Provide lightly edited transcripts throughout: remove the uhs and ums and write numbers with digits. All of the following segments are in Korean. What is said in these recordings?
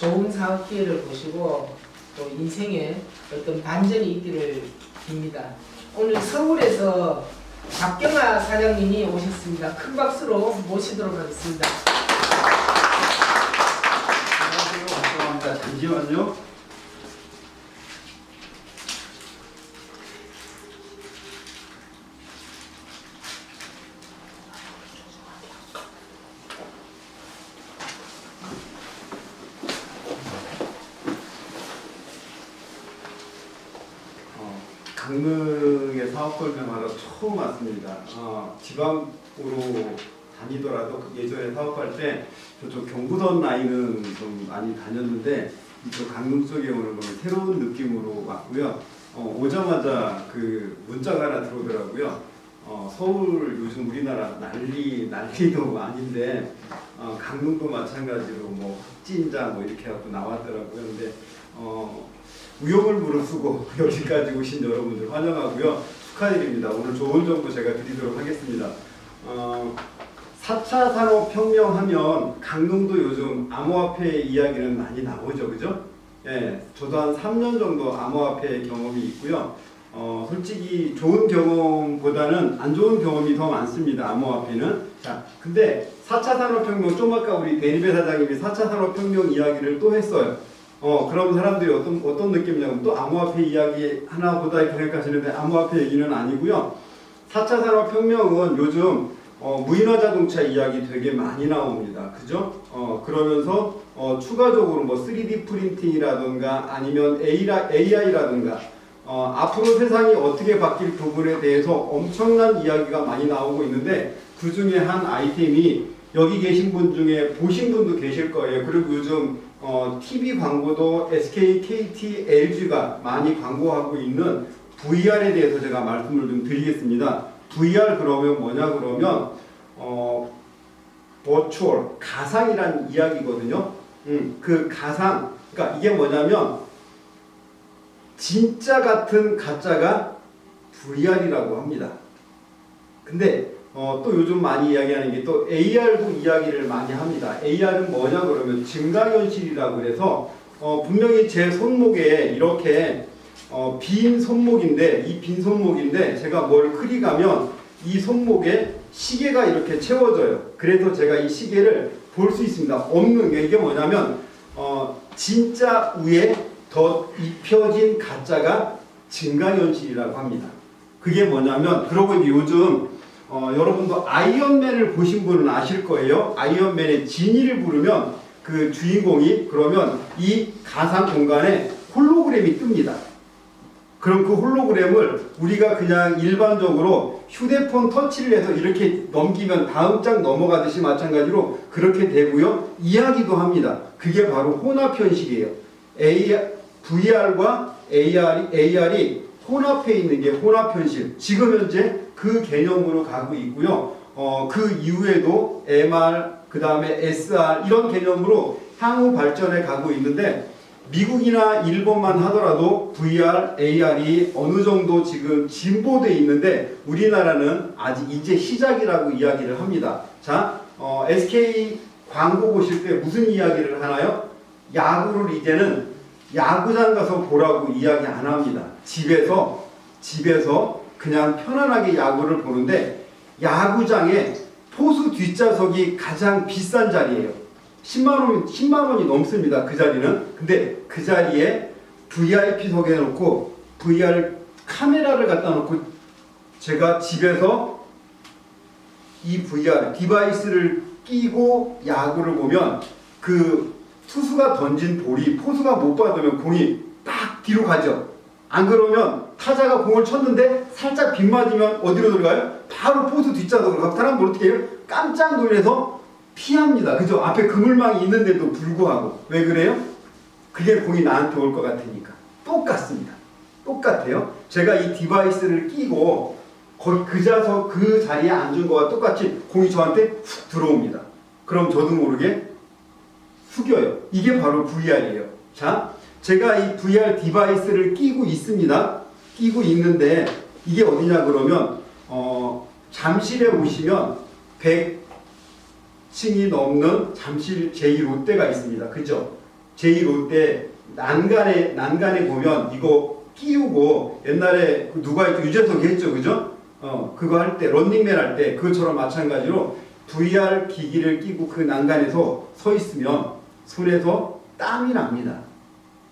좋은 사업 기회를 보시고 또 인생에 어떤 반전이 있기를 빕니다. 오늘 서울에서 박경아 사장님이 오셨습니다. 큰 박수로 모시도록 하겠습니다. 안녕하세요. 박경아입니다. 잠시만요. 강릉에 사업 설명하러 처음 왔습니다. 지방으로 다니더라도 예전에 사업할 때 저쪽 경부선 라인은 좀 많이 다녔는데 이쪽 강릉 쪽에 오는 건 새로운 느낌으로 왔고요. 오자마자 그 문자가 하나 들어오더라고요. 서울 요즘 우리나라 난리도 아닌데 강릉도 마찬가지로 뭐 확진자 뭐 이렇게 하고 나왔더라고요. 근데 우욕을 무릅쓰고 여기까지 오신 여러분들 환영하고요. 축하드립니다. 오늘 좋은 정보 제가 드리도록 하겠습니다. 4차 산업혁명 하면 강릉도 요즘 암호화폐 이야기는 많이 나오죠. 그죠? 예, 저도 한 3년 정도 암호화폐 경험이 있고요. 솔직히 좋은 경험보다는 안 좋은 경험이 더 많습니다. 암호화폐는. 자, 근데 4차 산업혁명, 좀 아까 우리 대리배 사장님이 4차 산업혁명 이야기를 또 했어요. 그럼 사람들이 어떤 느낌이냐면 또 암호화폐 이야기 하나보다 이렇게 생각하시는데 암호화폐 얘기는 아니고요. 4차 산업혁명은 요즘 무인화 자동차 이야기 되게 많이 나옵니다. 그죠? 그러면서 추가적으로 뭐 3D 프린팅이라든가 아니면 AI라든가 앞으로 세상이 어떻게 바뀔 부분에 대해서 엄청난 이야기가 많이 나오고 있는데 그 중에 한 아이템이 여기 계신 분 중에 보신 분도 계실 거예요. 그리고 요즘 TV 광고도 SK, KT, LG가 많이 광고하고 있는 VR에 대해서 제가 말씀을 좀 드리겠습니다. VR 그러면 뭐냐 그러면 버추얼, 가상이라는 이야기거든요. 그 가상, 그러니까 이게 뭐냐면 진짜 같은 가짜가 VR이라고 합니다. 근데 또 요즘 많이 이야기하는 게 또 AR도 이야기를 많이 합니다. AR은 뭐냐 그러면 증강현실이라고 그래서 분명히 제 손목에 이렇게 빈 손목인데 이 빈 손목인데 제가 뭘 클릭하면 이 손목에 시계가 이렇게 채워져요. 그래서 제가 이 시계를 볼 수 있습니다. 없는 게 이게 뭐냐면 진짜 위에 더 입혀진 가짜가 증강현실이라고 합니다. 그게 뭐냐면 그러고 이제 요즘 여러분도 아이언맨을 보신 분은 아실 거예요. 아이언맨의 지니를 부르면 그 주인공이 그러면 이 가상 공간에 홀로그램이 뜹니다. 그럼 그 홀로그램을 우리가 그냥 일반적으로 휴대폰 터치를 해서 이렇게 넘기면 다음 장 넘어가듯이 마찬가지로 그렇게 되고요. 이야기도 합니다. 그게 바로 혼합현실이에요. VR과 AR이 혼합해 있는 게 혼합현실. 지금 현재 그 개념으로 가고 있고요. 그 이후에도 MR, 그 다음에 SR 이런 개념으로 향후 발전해 가고 있는데 미국이나 일본만 하더라도 VR, AR이 어느 정도 지금 진보돼 있는데 우리나라는 아직 이제 시작이라고 이야기를 합니다. 자, SK 광고 보실 때 무슨 이야기를 하나요? 야구를 이제는 야구장 가서 보라고 이야기 안 합니다. 집에서 그냥 편안하게 야구를 보는데 야구장에 포수 뒷좌석이 가장 비싼 자리예요. 10만 원이 넘습니다. 그 자리는. 근데 그 자리에 VIP석에 놓고 VR 카메라를 갖다 놓고 제가 집에서 이 VR 디바이스를 끼고 야구를 보면 그 투수가 던진 볼이 포수가 못 받으면 공이 딱 뒤로 가죠. 안 그러면 타자가 공을 쳤는데 살짝 빗 맞으면 어디로 들어가요? 바로 포수 뒷좌석으로 가고 사람들 어떻게 해요? 깜짝 놀라서 피합니다. 그죠? 앞에 그물망이 있는데도 불구하고. 왜 그래요? 그게 공이 나한테 올 것 같으니까. 똑같습니다. 똑같아요. 제가 이 디바이스를 끼고 그 자리에 앉은 거와 똑같이 공이 저한테 훅 들어옵니다. 그럼 저도 모르게 숙여요. 이게 바로 VR이에요. 자, 제가 이 VR 디바이스를 끼고 있습니다. 끼고 있는데 이게 어디냐 그러면 잠실에 오시면 100층이 넘는 잠실 제2롯데가 있습니다. 그죠? 제2롯데 난간에 보면 이거 끼우고 옛날에 누가 유재석이 했죠, 그죠? 그거 할 때 런닝맨 할 때 그것처럼 마찬가지로 VR 기기를 끼고 그 난간에서 서 있으면 손에서 땀이 납니다.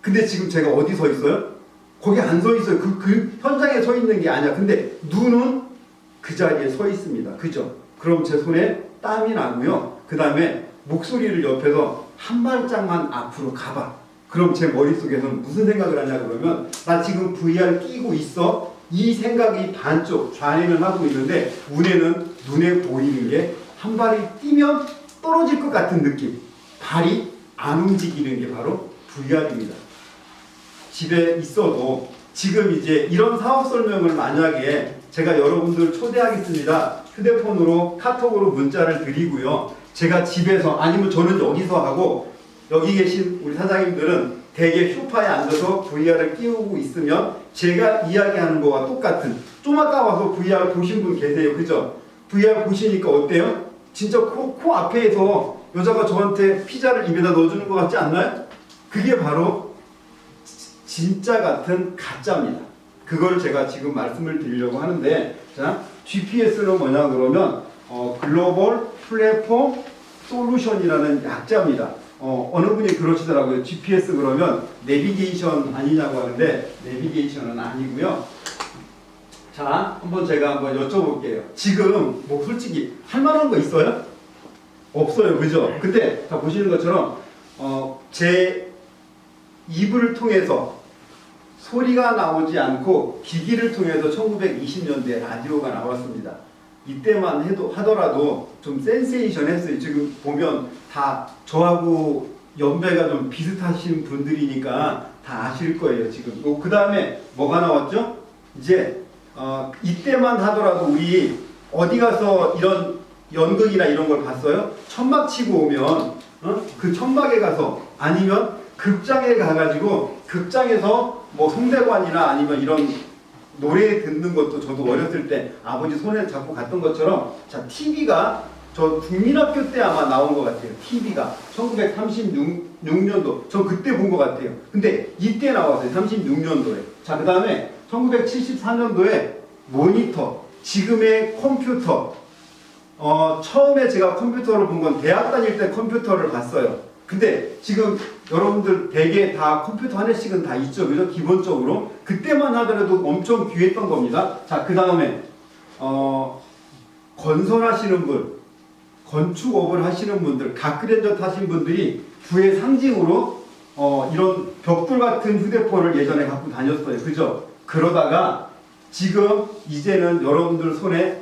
근데 지금 제가 어디 서 있어요? 거기 안 서 있어요. 그 현장에 서 있는 게 아니야. 근데 눈은 그 자리에 서 있습니다. 그죠? 그럼 제 손에 땀이 나고요. 그 다음에 목소리를 옆에서 한 발짝만 앞으로 가봐. 그럼 제 머릿속에서는 무슨 생각을 하냐 그러면 나 지금 VR 끼고 있어. 이 생각이 반쪽 좌뇌는 하고 있는데 눈에 보이는 게 한 발이 뛰면 떨어질 것 같은 느낌. 발이 안 움직이는 게 바로 VR입니다. 집에 있어도 지금 이제 이런 사업 설명을 만약에 제가 여러분들 초대하겠습니다. 휴대폰으로 카톡으로 문자를 드리고요. 제가 집에서 아니면 저는 여기서 하고 여기 계신 우리 사장님들은 대개 소파에 앉아서 VR을 끼우고 있으면 제가 이야기하는 거와 똑같은 좀 아까 와서 VR 보신 분 계세요. 그죠? VR 보시니까 어때요? 진짜 코 앞에서 여자가 저한테 피자를 입에다 넣어주는 것 같지 않나요? 그게 바로 진짜 같은 가짜입니다. 그걸 제가 지금 말씀을 드리려고 하는데, 자, GPS는 뭐냐 그러면 글로벌 플랫폼 솔루션이라는 약자입니다. 어느 분이 그러시더라고요. GPS 그러면 내비게이션 아니냐고 하는데 내비게이션은 아니고요. 자, 제가 한번 여쭤볼게요. 지금 뭐 솔직히 할 만한 거 있어요? 없어요, 그죠? 근데 다 보시는 것처럼 제 입을 통해서 소리가 나오지 않고 기기를 통해서 1920년대 라디오가 나왔습니다. 이때만 하더라도 좀 센세이션했어요. 지금 보면 다 저하고 연배가 좀 비슷하신 분들이니까 다 아실 거예요. 지금 그 다음에 뭐가 나왔죠? 이제 이때만 하더라도 우리 어디 가서 이런 연극이나 이런 걸 봤어요? 천막 치고 오면 그 천막에 가서 아니면 극장에 가가지고 극장에서 뭐 송대관이나 아니면 이런 노래 듣는 것도 저도 어렸을 때 아버지 손에 잡고 갔던 것처럼 자 TV가 저 국민학교 때 아마 나온 것 같아요. TV가 1936년도 저 그때 본 것 같아요. 근데 이때 나왔어요. 36년도에. 자, 그 다음에 1974년도에 모니터, 지금의 컴퓨터. 처음에 제가 컴퓨터를 본 건 대학 다닐 때 컴퓨터를 봤어요. 근데 지금 여러분들 대개 다 컴퓨터 하나씩은 다 있죠, 그죠? 기본적으로 그때만 하더라도 엄청 귀했던 겁니다. 자, 그 다음에 건설하시는 분, 건축업을 하시는 분들, 가크렌저 타신 분들이 부의 상징으로 이런 벽돌 같은 휴대폰을 예전에 갖고 다녔어요, 그죠? 그러다가 지금 이제는 여러분들 손에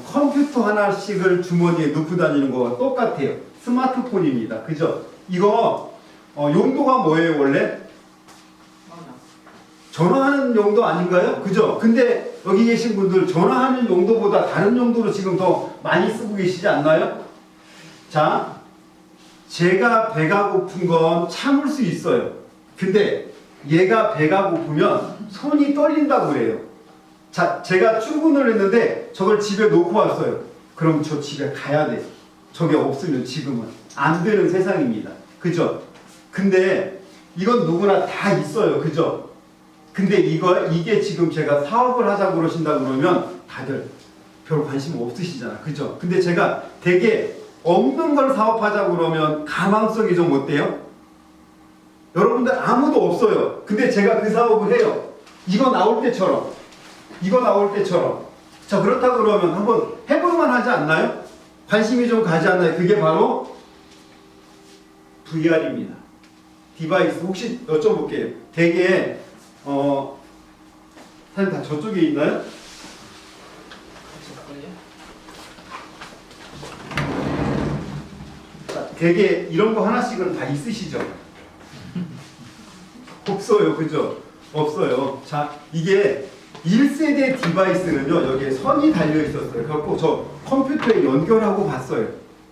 컴퓨터 하나씩을 주머니에 넣고 다니는 거와 똑같아요. 스마트폰입니다. 그죠? 이거 용도가 뭐예요 원래? 전화하는 용도 아닌가요? 그죠? 근데 여기 계신 분들 전화하는 용도보다 다른 용도로 지금 더 많이 쓰고 계시지 않나요? 자, 제가 배가 고픈 건 참을 수 있어요. 근데 얘가 배가 고프면 손이 떨린다고 그래요. 자, 제가 출근을 했는데 저걸 집에 놓고 왔어요. 그럼 저 집에 가야 돼. 저게 없으면 지금은 안 되는 세상입니다. 그죠? 근데 이건 누구나 다 있어요. 그죠? 근데 이게 지금 제가 사업을 하자고 그러신다 그러면 다들 별 관심 없으시잖아. 그죠? 근데 제가 되게 없는 걸 사업하자고 그러면 가망성이 좀 어때요? 여러분들 아무도 없어요. 근데 제가 그 사업을 해요. 이거 나올 때처럼. 자, 그렇다고 그러면 한번 해볼만 하지 않나요? 관심이 좀 가지 않나요? 그게 바로 VR입니다. 디바이스. 혹시 여쭤볼게요. 되게 사실 다 저쪽에 있나요? 자, 되게 이런 거 하나씩은 다 있으시죠? 없어요. 그죠? 없어요. 자, 이게 1세대 디바이스는요, 여기에 선이 달려 있었어요. 그래갖고 저 컴퓨터에 연결하고 봤어요.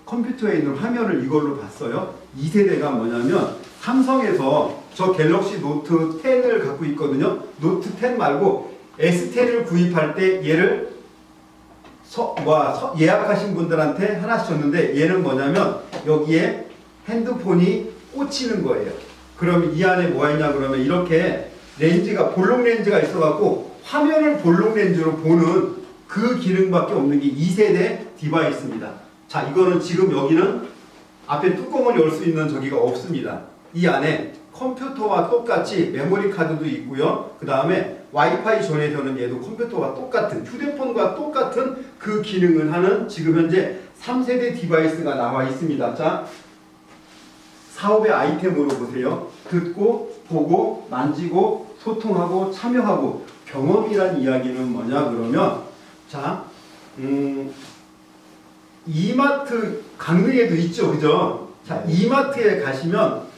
컴퓨터에 있는 화면을 이걸로 봤어요. 2세대가 뭐냐면 삼성에서 저 갤럭시 노트 10을 갖고 있거든요. 노트 10 말고 S10을 구입할 때 얘를 예약하신 분들한테 하나씩 줬는데 얘는 뭐냐면 여기에 핸드폰이 꽂히는 거예요. 그럼 이 안에 뭐가 있냐 그러면 이렇게 렌즈가 볼록 렌즈가 있어갖고 화면을 볼록 렌즈로 보는 그 기능밖에 없는 게 2세대 디바이스입니다. 자, 이거는 지금 여기는 앞에 뚜껑을 열 수 있는 저기가 없습니다. 이 안에 컴퓨터와 똑같이 메모리 카드도 있고요. 그 다음에 와이파이 전해서는 얘도 컴퓨터와 똑같은, 휴대폰과 똑같은 그 기능을 하는 지금 현재 3세대 디바이스가 나와 있습니다. 자, 사업의 아이템으로 보세요. 듣고, 보고, 만지고, 소통하고, 참여하고. 경험이란 이야기는 뭐냐 그러면, 자, 이마트 강릉에도 있죠, 그죠? 자, 이마트에 가시면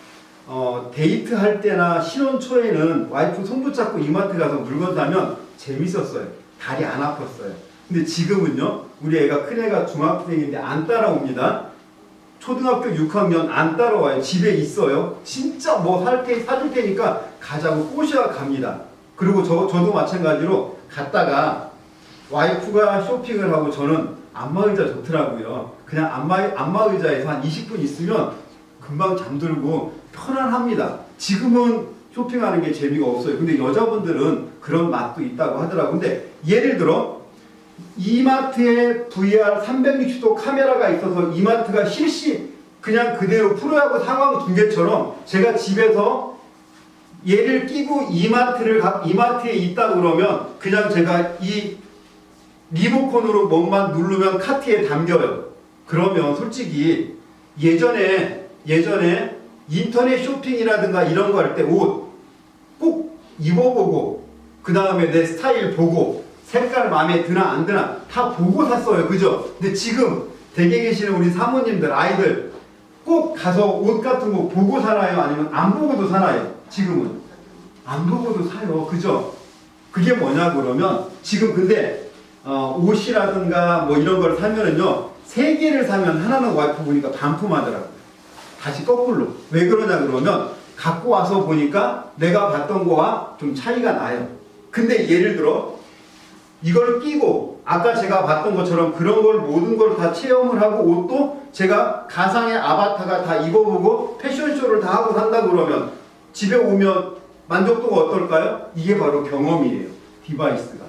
데이트 할 때나 신혼 초에는 와이프 손 붙잡고 이마트 가서 물건 사면 재밌었어요. 다리 안 아팠어요. 근데 지금은요, 우리 애가 큰 애가 중학생인데 안 따라옵니다. 초등학교 6학년 안 따라와요. 집에 있어요. 진짜 뭐 사줄 테니까 가자고 꼬셔야 갑니다. 그리고 저도 마찬가지로 갔다가 와이프가 쇼핑을 하고 저는 안마의자 좋더라고요. 그냥 안마의자에서 한 20분 있으면 금방 잠들고 편안합니다. 지금은 쇼핑하는 게 재미가 없어요. 근데 여자분들은 그런 맛도 있다고 하더라고요. 근데 예를 들어 이마트에 VR 360도 카메라가 있어서 이마트가 실시 그냥 그대로 프로야구 상황 중계처럼 제가 집에서 얘를 끼고 이마트에 있다 그러면 그냥 제가 이 리모컨으로 뭐만 누르면 카트에 담겨요. 그러면 솔직히 예전에 인터넷 쇼핑이라든가 이런 거 할 때 옷 꼭 입어보고 그 다음에 내 스타일 보고 색깔 마음에 드나 안 드나 다 보고 샀어요. 그죠? 근데 지금 댁에 계시는 우리 사모님들 아이들 꼭 가서 옷 같은 거 보고 사나요? 아니면 안 보고도 사나요? 지금은 안 보고도 사요. 그죠? 그게 뭐냐 그러면 지금 근데 옷이라든가 뭐 이런 걸 사면은요 3개를 사면 하나는 와이프 보니까 반품하더라고요. 다시 거꾸로. 왜 그러냐 그러면 갖고 와서 보니까 내가 봤던 거와 좀 차이가 나요. 근데 예를 들어 이걸 끼고 아까 제가 봤던 것처럼 그런 걸 모든 걸 다 체험을 하고 옷도 제가 가상의 아바타가 다 입어보고 패션쇼를 다 하고 산다 그러면 집에 오면 만족도가 어떨까요? 이게 바로 경험이에요. 디바이스가.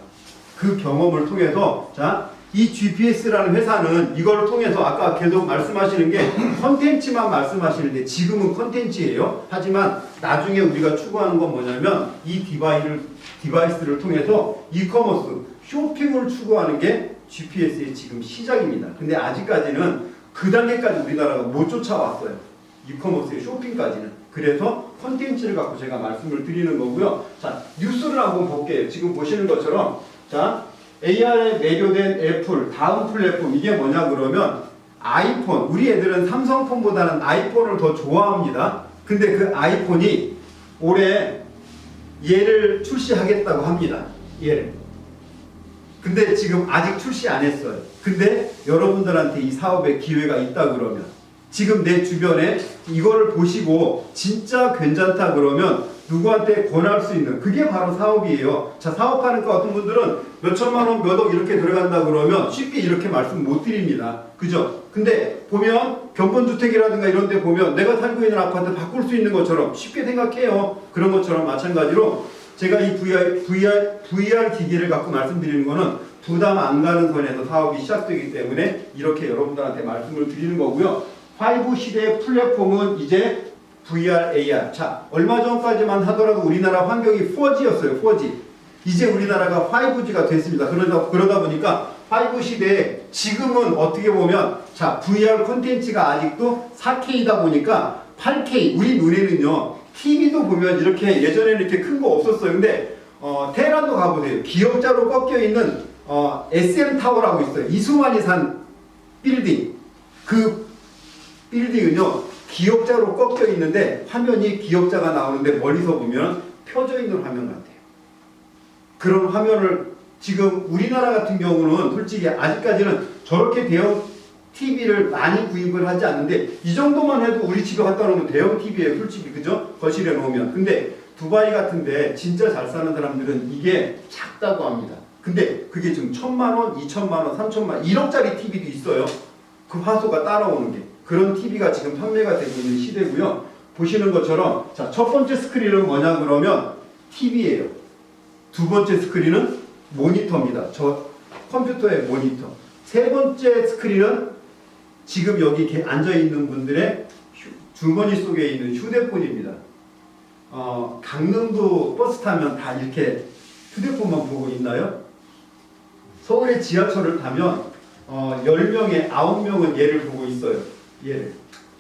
그 경험을 통해서 자, 이 GPS라는 회사는 이걸 통해서 아까 계속 말씀하시는 게 컨텐츠만 말씀하시는데 지금은 컨텐츠예요. 하지만 나중에 우리가 추구하는 건 뭐냐면 이 디바이스를 통해서 이커머스, 쇼핑을 추구하는 게 GPS의 지금 시작입니다. 근데 아직까지는 그 단계까지 우리나라가 못 쫓아왔어요. 이커머스의 쇼핑까지는. 그래서 컨텐츠를 갖고 제가 말씀을 드리는 거고요. 자, 뉴스를 한번 볼게요. 지금 보시는 것처럼 자, AR에 매료된 애플 다음 플랫폼 이게 뭐냐 그러면 아이폰. 우리 애들은 삼성폰보다는 아이폰을 더 좋아합니다. 근데 그 아이폰이 올해 얘를 출시하겠다고 합니다. 얘를. 근데 지금 아직 출시 안 했어요. 근데 여러분들한테 이 사업에 기회가 있다 그러면 지금 내 주변에 이거를 보시고 진짜 괜찮다 그러면 누구한테 권할 수 있는 그게 바로 사업이에요. 자, 사업하는 거 어떤 분들은 몇 천만 원, 몇 억 이렇게 들어간다 그러면 쉽게 이렇게 말씀 못 드립니다. 그죠? 근데 보면 견본주택이라든가 이런 데 보면 내가 살고 있는 아파트 바꿀 수 있는 것처럼 쉽게 생각해요. 그런 것처럼 마찬가지로 제가 이 VR 기기를 갖고 말씀드리는 거는 부담 안 가는 선에서 사업이 시작되기 때문에 이렇게 여러분들한테 말씀을 드리는 거고요. 5 시대의 플랫폼은 이제 VR, AR. 자, 얼마 전까지만 하더라도 우리나라 환경이 4G였어요. 4G. 이제 우리나라가 5G가 됐습니다. 그러다 보니까 5 시대에 지금은 어떻게 보면 자, VR 콘텐츠가 아직도 4K다 보니까 8K. 우리 눈에는요. TV도 보면 이렇게 예전에는 이렇게 큰 거 없었어요. 근데 테헤란도 가보세요. 기역자로 꺾여 있는 SM 타워라고 있어요. 이수만이 산 빌딩. 그 빌딩은요. 기역자로 꺾여 있는데 화면이 기역자가 나오는데 멀리서 보면 펴져 있는 화면 같아요. 그런 화면을 지금 우리나라 같은 경우는 솔직히 아직까지는 저렇게 대형 TV를 많이 구입을 하지 않는데 이 정도만 해도 우리 집에 갖다 놓으면 대형 TV예요. 솔직히 그죠? 거실에 놓으면. 근데 두바이 같은데 진짜 잘 사는 사람들은 이게 작다고 합니다. 근데 그게 지금 1,000만 원, 2,000만 원, 3,000만 원 1억짜리 TV도 있어요. 그 화소가 따라오는 게. 그런 TV가 지금 판매가 되고 있는 시대고요. 보시는 것처럼 자, 첫 번째 스크린은 뭐냐 그러면 TV예요. 두 번째 스크린은 모니터입니다. 저 컴퓨터의 모니터. 세 번째 스크린은 지금 여기 앉아 있는 분들의 주머니 속에 있는 휴대폰입니다. 강릉도 버스 타면 다 이렇게 휴대폰만 보고 있나요? 서울의 지하철을 타면 10명에 9명은 얘를 보고 있어요. 얘를.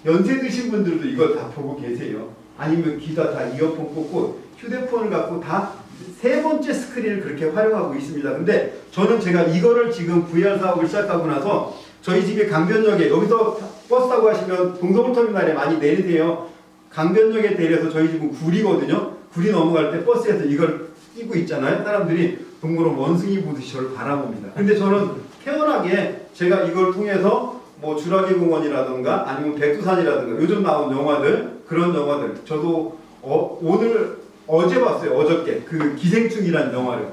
연세 드신 분들도 이걸 다 보고 계세요. 아니면 귀다 다 이어폰 꽂고 휴대폰을 갖고 다 세 번째 스크린을 그렇게 활용하고 있습니다. 근데 저는 제가 이거를 지금 VR 사업을 시작하고 나서 저희 집에 강변역에 여기서 버스 타고 가시면 동서울터미널에 많이 내리세요. 강변역에 내려서 저희 집은 구리거든요. 구리 넘어갈 때 버스에서 이걸 끼고 있잖아요. 사람들이 동물원 원숭이 보듯이 저를 바라봅니다. 근데 저는 태연하게 제가 이걸 통해서 뭐 주라기 공원이라든가 아니면 백두산이라든가 요즘 나온 영화들 그런 영화들 저도 어제 봤어요. 어저께 그 기생충이라는 영화를.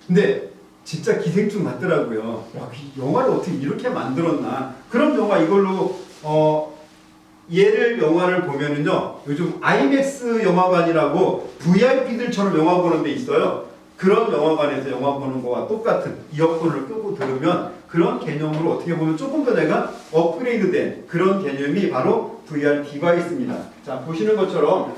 근데 진짜 기생충 맞더라고요. 와, 이 영화를 어떻게 이렇게 만들었나. 그런 영화 이걸로 얘를 영화를 보면은요. 요즘 아이맥스 영화관이라고 VIP들처럼 영화 보는 데 있어요. 그런 영화관에서 영화 보는 거와 똑같은 이어폰을 끄고 들으면 그런 개념으로 어떻게 보면 조금 더 내가 업그레이드된 그런 개념이 바로 VR 디바이스입니다. 자, 보시는 것처럼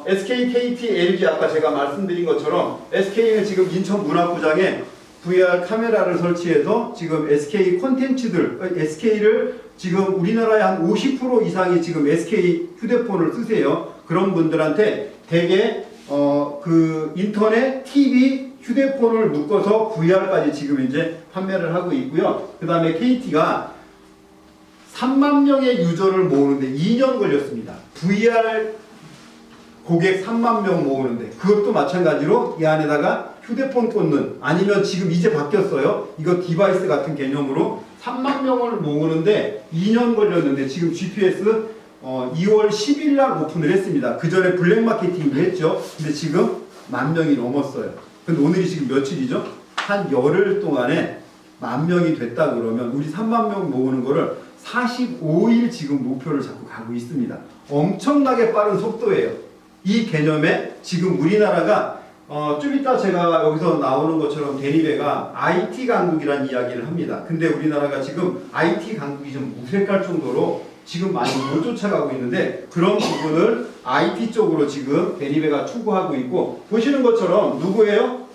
SK, KT, LG 아까 제가 말씀드린 것처럼 SK는 지금 인천문화구장에 VR 카메라를 설치해서 지금 SK 콘텐츠들, SK를 지금 우리나라의 한 50% 이상이 지금 SK 휴대폰을 쓰세요. 그런 분들한테 대개 그 인터넷, TV, 휴대폰을 묶어서 VR까지 지금 이제 판매를 하고 있고요. 그 다음에 KT가 3만 명의 유저를 모으는데 2년 걸렸습니다. VR 고객 3만 명 모으는데 그것도 마찬가지로 이 안에다가 휴대폰 꽂는 아니면 지금 이제 바뀌었어요. 이거 디바이스 같은 개념으로 3만 명을 모으는데 2년 걸렸는데 지금 GPS 2월 10일 날 오픈을 했습니다. 그 전에 블랙 마케팅도 했죠. 근데 지금 10,000명이 넘었어요. 근데 오늘이 지금 며칠이죠? 한 열흘 동안에 10,000명이 됐다 그러면 우리 3만 명 모으는 거를 45일 지금 목표를 잡고 가고 있습니다. 엄청나게 빠른 속도예요. 이 개념에 지금 우리나라가 좀 이따 제가 여기서 나오는 것처럼 대리배가 IT 강국이라는 이야기를 합니다. 근데 우리나라가 지금 IT 강국이 좀 무색할 정도로 지금 많이 못 쫓아가고 있는데 그런 부분을 IT 쪽으로 지금 대리배가 추구하고 있고 보시는 것처럼 누구예요?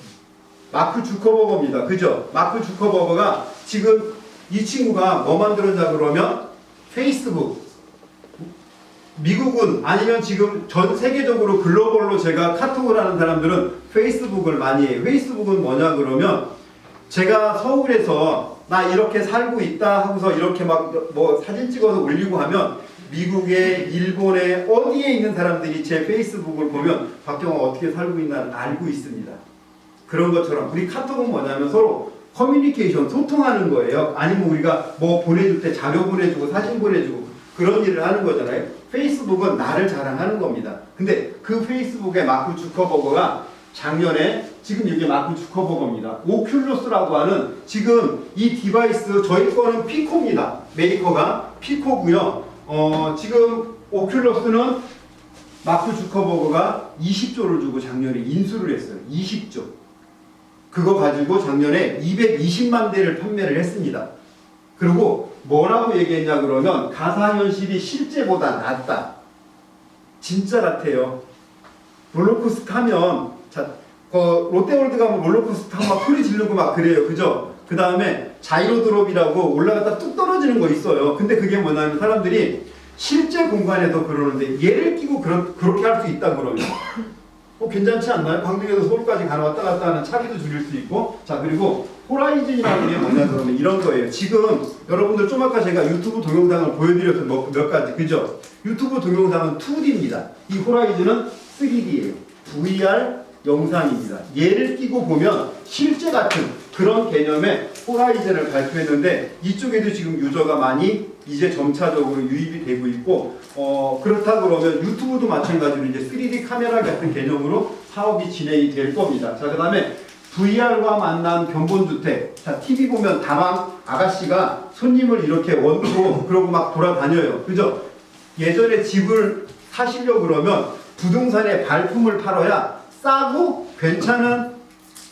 마크 주커버거입니다. 그죠? 마크 주커버거가 지금 이 친구가 뭐 만들었냐 그러면 페이스북 미국은 아니면 지금 전 세계적으로 글로벌로 제가 카톡을 하는 사람들은 페이스북을 많이 해요. 페이스북은 뭐냐 그러면 제가 서울에서 나 이렇게 살고 있다 하고서 이렇게 막 뭐 사진 찍어서 올리고 하면 미국에 일본에 어디에 있는 사람들이 제 페이스북을 보면 박경화 어떻게 살고 있나 알고 있습니다. 그런 것처럼 우리 카톡은 뭐냐면 서로 커뮤니케이션 소통하는 거예요. 아니면 우리가 뭐 보내줄 때 자료 보내주고 사진 보내주고 그런 일을 하는 거잖아요. 페이스북은 나를 자랑하는 겁니다. 근데 그 페이스북의 마크 주커버거가 작년에 지금 이게 마크 주커버거입니다. 오큘러스라고 하는 지금 이 디바이스 저희 거는 피코입니다. 메이커가 피코고요. 지금 오큘러스는 마크 주커버거가 20조를 주고 작년에 인수를 했어요. 20조. 그거 가지고 작년에 220만 대를 판매를 했습니다. 그리고 뭐라고 얘기했냐 그러면 가상현실이 실제보다 낫다. 진짜 같아요. 롤러코스터 타면 롯데월드 가면 롤러코스터 타면 막 소리 지르고 막 그래요. 그죠? 그 다음에 자이로드롭이라고 올라갔다 뚝 떨어지는 거 있어요. 근데 그게 뭐냐면 사람들이 실제 공간에서 그러는데 얘를 끼고 그렇게 할 수 있다 그러면 괜찮지 않나요? 광명에서 서울까지 왔다 갔다 하는 차비도 줄일 수 있고 자 그리고 호라이즌이라는 게 뭐냐 그러면 이런 거예요. 지금 여러분들 좀 아까 제가 유튜브 동영상을 보여드렸던 몇 가지 그죠? 유튜브 동영상은 2D입니다. 이 호라이즌은 3D예요. VR 영상입니다. 얘를 끼고 보면 실제 같은 그런 개념의 호라이즌을 발표했는데 이쪽에도 지금 유저가 많이 이제 점차적으로 유입이 되고 있고 그렇다 그러면 유튜브도 마찬가지로 이제 3D 카메라 같은 개념으로 사업이 진행이 될 겁니다. 자, 그 다음에 VR과 만난 견본주택. 자, TV 보면 다방 아가씨가 손님을 이렇게 원투 그러고 막 돌아다녀요. 그죠? 예전에 집을 사시려고 그러면 부동산에 발품을 팔아야 싸고 괜찮은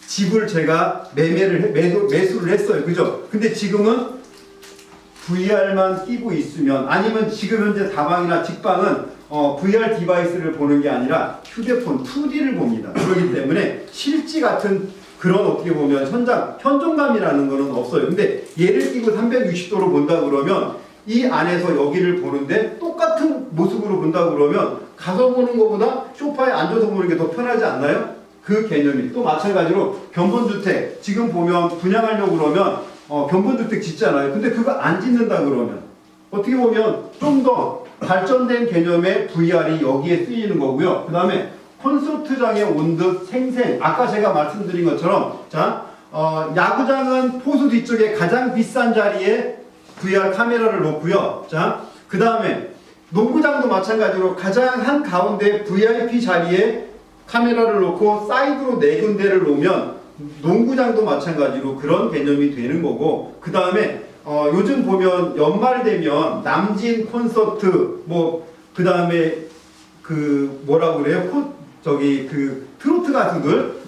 집을 제가 매수를 했어요. 그죠? 근데 지금은 VR만 끼고 있으면, 아니면 지금 현재 다방이나 직방은 VR 디바이스를 보는 게 아니라 휴대폰 2D를 봅니다. 그렇기 때문에 실지 같은 그런 어떻게 보면 현존감이라는 거는 없어요. 근데 얘를 끼고 360도로 본다 그러면 이 안에서 여기를 보는데 똑같은 모습으로 본다 그러면 가서 보는 것보다 소파에 앉아서 보는 게 더 편하지 않나요? 그 개념이. 또 마찬가지로 견본주택 지금 보면 분양하려고 그러면 견본주택 짓잖아요. 근데 그거 안 짓는다 그러면 어떻게 보면 좀 더 발전된 개념의 VR이 여기에 쓰이는 거고요. 그 다음에 콘서트장에 온 듯 생생. 아까 제가 말씀드린 것처럼 자 야구장은 포수 뒤쪽에 가장 비싼 자리에 VR 카메라를 놓고요. 자, 그 다음에 농구장도 마찬가지로 가장 한 가운데 VIP 자리에 카메라를 놓고 사이드로 4군데를 놓으면 농구장도 마찬가지로 그런 개념이 되는 거고, 그 다음에 요즘 보면 연말 되면 남진 콘서트 그 다음에 그 뭐라고 그래요? 그 트로트 가수들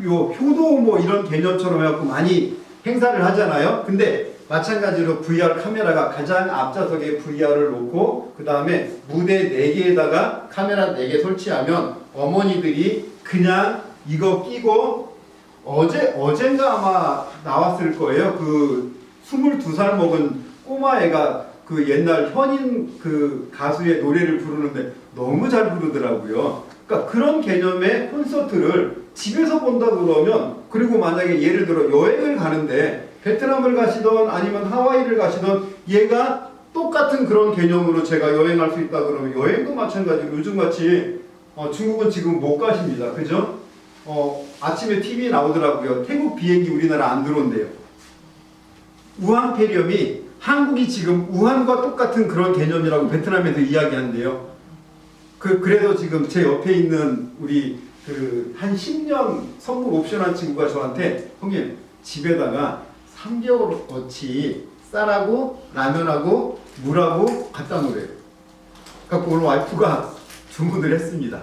요 효도 이런 개념처럼 해갖고 많이 행사를 하잖아요. 근데 마찬가지로 VR 카메라가 가장 앞좌석에 VR을 놓고 그 다음에 무대 4개에다가 카메라 4개 설치하면 어머니들이 그냥 이거 끼고 어젠가 아마 나왔을 거예요. 그 22살 먹은 꼬마애가 그 옛날 현인 그 가수의 노래를 부르는데 너무 잘 부르더라고요. 그러니까 그런 개념의 콘서트를 집에서 본다 그러면, 그리고 만약에 예를 들어 여행을 가는데 베트남을 가시던 아니면 하와이를 가시던 얘가 똑같은 그런 개념으로 제가 여행할 수 있다 그러면 여행도 마찬가지로 요즘같이 중국은 지금 못 가십니다. 그죠? 아침에 TV에 나오더라고요. 태국 비행기 우리나라 안 들어온대요. 우한 폐렴이 한국이 지금 우한과 똑같은 그런 개념이라고 베트남에서 이야기한대요. 그래서 지금 제 옆에 있는 우리 한 10년 선물 옵션한 친구가 저한테 형님 집에다가 3개월어치 쌀하고 라면하고 물하고 갖다 놓으래요. 그래서 오늘 와이프가 주문을 했습니다.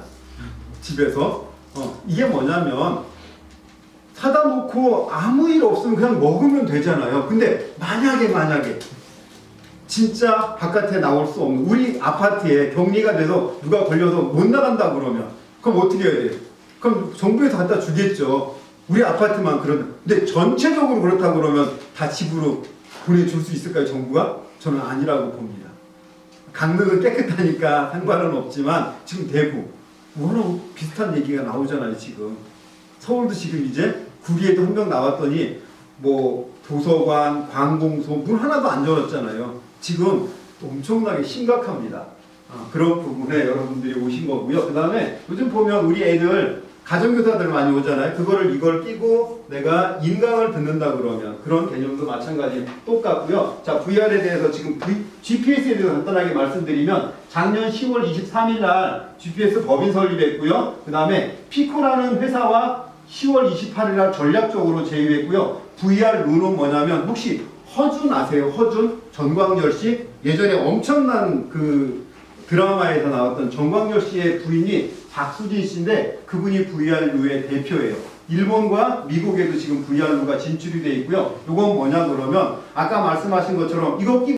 집에서. 이게 뭐냐면 사다 놓고 아무 일 없으면 그냥 먹으면 되잖아요. 근데 만약에 진짜 바깥에 나올 수 없는, 우리 아파트에 격리가 돼서 누가 걸려서 못 나간다 그러면 그럼 어떻게 해야 돼요? 그럼 정부에서 갖다 주겠죠. 우리 아파트만 그런. 근데 전체적으로 그렇다 그러면 다 집으로 보내줄 수 있을까요, 정부가? 저는 아니라고 봅니다. 강릉은 깨끗하니까 상관은 없지만 지금 대구 워낙 비슷한 얘기가 나오잖아요. 지금 서울도 지금 이제 구리에도 한 명 나왔더니 도서관, 관공서 문 하나도 안 열었잖아요. 지금 엄청나게 심각합니다. 그런 부분에 여러분들이 오신 거고요. 그 다음에 요즘 보면 우리 애들 가정교사들 많이 오잖아요. 이걸 끼고 내가 인강을 듣는다 그러면 그런 개념도 마찬가지 똑같고요. 자, VR에 대해서 지금 GPS에 대해서 간단하게 말씀드리면 작년 10월 23일 날 GPS 법인 설립했고요. 그 다음에 피코라는 회사와 10월 28일 날 전략적으로 제휴했고요. VR 룬은 뭐냐면 혹시 허준 아세요? 허준? 전광열 씨? 예전에 엄청난 그 드라마에서 나왔던 전광열 씨의 부인이 박수진 씨인데 그분이 VR루의 대표예요. 일본과 미국에도 지금 VR루가 진출이 되어 있고요. 이건 뭐냐 그러면 아까 말씀하신 것처럼 이거 끼고